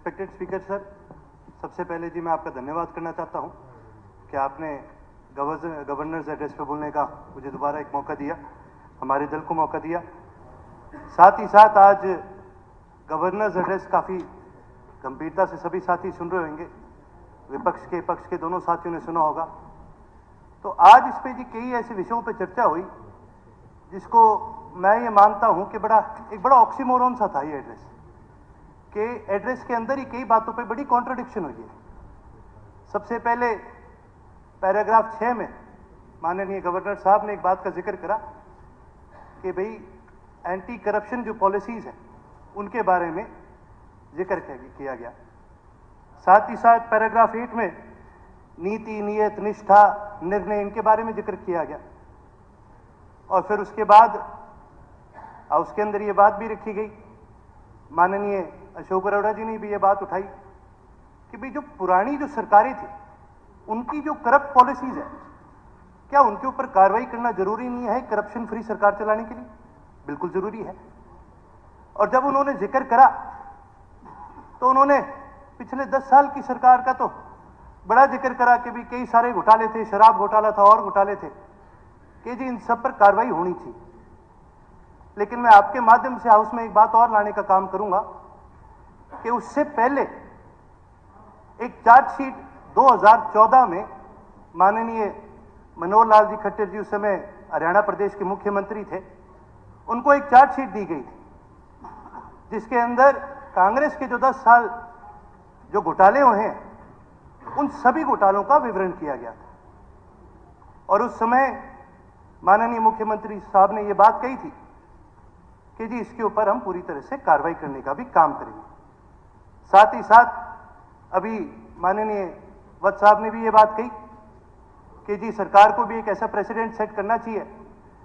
Respected speaker sir, सबसे पहले जी मैं आपका धन्यवाद करना चाहता हूं कि आपने गवर्नर्स एड्रेस पे बोलने का मुझे दोबारा एक मौका दिया, हमारे दल को मौका दिया। साथ ही साथ आज गवर्नर्स एड्रेस काफ़ी गंभीरता से सभी साथी सुन रहे होंगे, विपक्ष के पक्ष के दोनों साथियों ने सुना होगा। तो आज इस पे जी कई ऐसे विषयों पर चर्चा हुई जिसको मैं ये मानता हूं कि एक बड़ा ऑक्सीमोरन सा था ये एड्रेस, कि एड्रेस के अंदर ही कई बातों पे बड़ी कॉन्ट्रडिक्शन हुई है। सबसे पहले पैराग्राफ 6 में माननीय गवर्नर साहब ने एक बात का जिक्र करा कि भाई एंटी करप्शन जो पॉलिसीज हैं उनके बारे में जिक्र किया गया। साथ ही साथ पैराग्राफ 8 में नीति, नियत, निष्ठा, निर्णय इनके बारे में जिक्र किया गया। और फिर उसके बाद उसके अंदर ये बात भी रखी गई, माननीय अशोक अरोड़ा जी ने भी ये बात उठाई कि भाई जो पुरानी जो सरकारें थी उनकी जो करप्ट पॉलिसीज है, क्या उनके ऊपर कार्रवाई करना जरूरी नहीं है करप्शन फ्री सरकार चलाने के लिए? बिल्कुल जरूरी है। और जब उन्होंने जिक्र करा तो उन्होंने पिछले 10 साल की सरकार का तो बड़ा जिक्र करा कि भी कई सारे घोटाले थे, शराब घोटाला था और घोटाले थे, कि जी इन सब पर कार्रवाई होनी थी। लेकिन मैं आपके माध्यम से हाउस में एक बात और लाने का काम करूंगा कि उससे पहले एक चार्जशीट 2014 में माननीय मनोहर लाल जी खट्टर जी उस समय हरियाणा प्रदेश के मुख्यमंत्री थे, उनको एक चार्जशीट दी गई थी जिसके अंदर कांग्रेस के जो 10 साल जो घोटाले हुए हैं उन सभी घोटालों का विवरण किया गया था। और उस समय माननीय मुख्यमंत्री साहब ने यह बात कही थी कि जी इसके ऊपर हम पूरी तरह से कार्रवाई करने का भी काम करेंगे। साथ ही साथ अभी माननीय वत्स साहब ने भी ये बात कही कि जी सरकार को भी एक ऐसा प्रेसिडेंट सेट करना चाहिए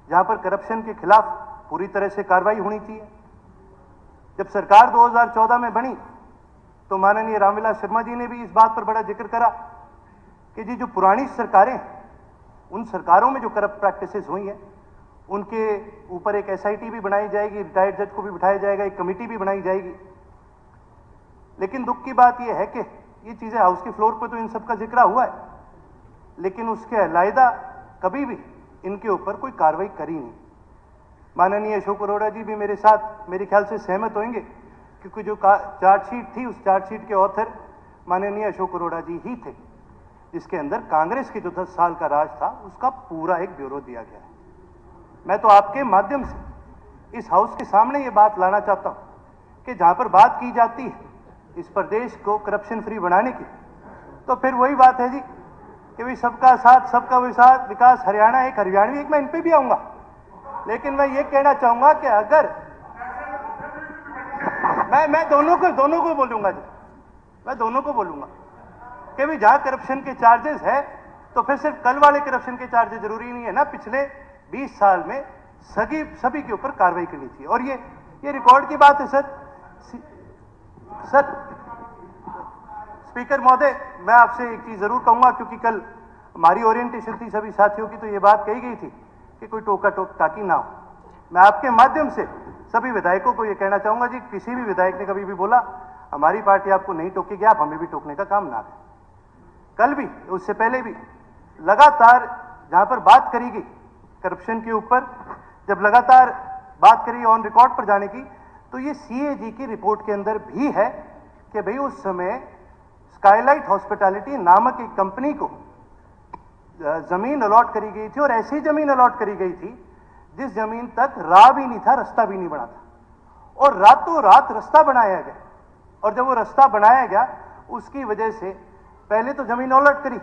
जहां पर करप्शन के खिलाफ पूरी तरह से कार्रवाई होनी चाहिए। जब सरकार 2014 में बनी तो माननीय रामविलास शर्मा जी ने भी इस बात पर बड़ा जिक्र करा कि जी जो पुरानी सरकारें, उन सरकारों में जो करप्ट प्रैक्टिसेस हुई हैं उनके ऊपर एक एसआईटी भी बनाई जाएगी, रिटायर्ड जज को भी बिठाया जाएगा, एक कमेटी भी बनाई जाएगी। लेकिन दुख की बात यह है कि ये चीजें हाउस के फ्लोर पर तो इन सब का जिक्र हुआ है, लेकिन उसके अलग कभी भी इनके ऊपर कोई कार्रवाई करी नहीं। माननीय अशोक अरोड़ा जी भी मेरे साथ मेरे ख्याल से सहमत होंगे, क्योंकि जो चार्जशीट थी उस चार्जशीट के ऑथर माननीय अशोक अरोड़ा जी ही थे, जिसके अंदर कांग्रेस के जो 10 साल का राज था उसका पूरा एक ब्यूरो दिया गया है। मैं तो आपके माध्यम से इस हाउस के सामने ये बात लाना चाहता हूं कि जहां पर बात की जाती है इस प्रदेश को करप्शन फ्री बनाने की, तो फिर वही बात है जी कि भाई सबका साथ सबका विकास, हरियाणा एक हरियाणवी एक, मैं इन पे भी आऊंगा। लेकिन मैं ये कहना चाहूंगा कि अगर मैं दोनों को बोलूंगा जी, मैं दोनों को बोलूंगा कि भाई जहां करप्शन के चार्जेस है तो फिर सिर्फ कल वाले करप्शन के चार्जेस जरूरी नहीं है ना, पिछले 20 साल में सभी के ऊपर कार्रवाई करनी चाहिए। और ये रिकॉर्ड की बात है सर स्पीकर महोदय, मैं आपसे एक चीज जरूर कहूंगा, क्योंकि कल हमारी ओरिएंटेशन थी सभी साथियों की, तो ये बात कही गई थी कि कोई टोका टाकी ना हो। मैं आपके माध्यम से सभी विधायकों को यह कहना चाहूंगा जी, किसी भी विधायक ने कभी भी बोला हमारी पार्टी आपको नहीं टोकेगी, आप हमें भी टोकने का काम ना करें। कल भी, उससे पहले भी लगातार जहां पर बात करी गई करप्शन के ऊपर, जब लगातार बात करी ऑन रिकॉर्ड पर जाने की, तो ये सीएजी की रिपोर्ट के अंदर भी है कि भाई उस समय स्काईलाइट हॉस्पिटैलिटी नामक एक कंपनी को जमीन अलॉट करी गई थी, और ऐसी जमीन अलॉट करी गई थी जिस जमीन तक राह भी नहीं था, रास्ता भी नहीं बना था, और रातों रात रास्ता बनाया गया। और जब वो रास्ता बनाया गया उसकी वजह से पहले तो जमीन अलॉट करी,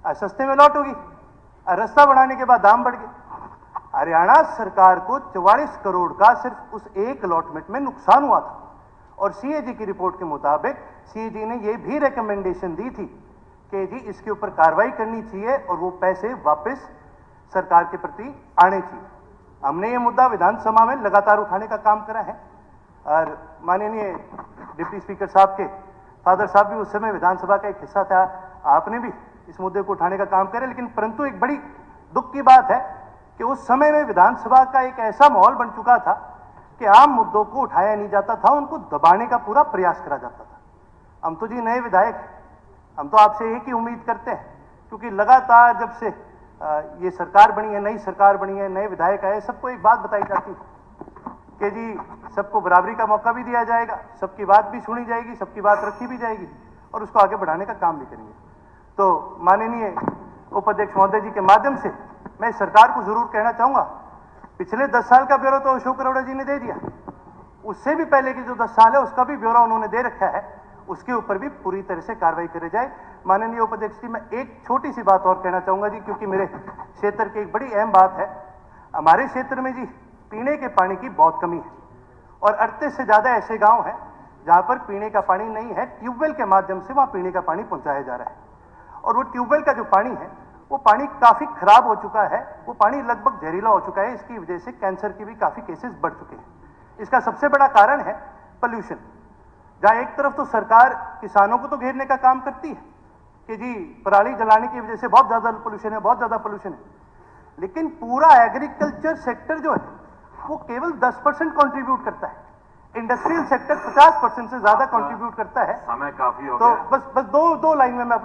सस्ते में अलॉट होगी, रास्ता बनाने के बाद दाम बढ़ गए। हरियाणा सरकार को 44 करोड़ का सिर्फ उस एक अलॉटमेंट में नुकसान हुआ था। और सीएजी की रिपोर्ट के मुताबिक सीएजी ने यह भी रिकमेंडेशन दी थी कि जी इसके ऊपर कार्रवाई करनी चाहिए और वो पैसे वापस सरकार के प्रति आने चाहिए। हमने ये मुद्दा विधानसभा में लगातार उठाने का काम करा है, और माननीय डिप्टी स्पीकर साहब के फादर साहब भी उस समय विधानसभा का एक हिस्सा था, आपने भी इस मुद्दे को उठाने का काम करे। लेकिन परंतु एक बड़ी दुख की बात है कि उस समय में विधानसभा का एक ऐसा माहौल बन चुका था कि आम मुद्दों को उठाया नहीं जाता था, उनको दबाने का पूरा प्रयास करा जाता था। हम तो जी नए विधायक हैं, हम तो आपसे एक ही उम्मीद करते हैं, क्योंकि लगातार जब से ये सरकार बनी है, नई सरकार बनी है, नए विधायक आए, सबको एक बात बताई जाती है कि जी सबको बराबरी का मौका भी दिया जाएगा, सबकी बात भी सुनी जाएगी, सबकी बात रखी भी जाएगी और उसको आगे बढ़ाने का काम भी करेंगे। तो माननीय उपाध्यक्ष महोदय जी के माध्यम से मैं सरकार को जरूर कहना चाहूंगा, पिछले 10 साल का ब्यौरा तो अशोक अरोड़ा जी ने दे दिया, उससे भी पहले के जो 10 साल है उसका भी ब्यौरा उन्होंने दे रखा है, उसके ऊपर भी पूरी तरह से कार्रवाई करी जाए। माननीय उपाध्यक्ष जी, मैं एक छोटी सी बात और कहना चाहूंगा जी, क्योंकि मेरे क्षेत्र की एक बड़ी अहम बात है। हमारे क्षेत्र में जी पीने के पानी की बहुत कमी है और 38 से ज्यादा ऐसे गांव हैं जहां पर पीने का पानी नहीं है, ट्यूबवेल के माध्यम से वहां पीने का पानी पहुंचाया जा रहा है और वो ट्यूबवेल का जो पानी है वो पानी काफी खराब हो चुका है, वो पानी लगभग जहरीला हो चुका है, इसकी वजह से कैंसर के भी काफी केसेस बढ़ चुके हैं। इसका सबसे बड़ा कारण है पोल्यूशन, जहां एक तरफ तो सरकार किसानों को तो घेरने का काम करती है कि जी पराली जलाने की वजह से बहुत ज्यादा पोल्यूशन है, बहुत ज्यादा पोल्यूशन है, लेकिन पूरा एग्रीकल्चर सेक्टर जो है वो केवल 10% कंट्रीब्यूट करता है, इंडस्ट्रियल सेक्टर 50% से ज्यादा कंट्रीब्यूट करता है। समय काफी हो तो गया। बस दो लाइन में मैं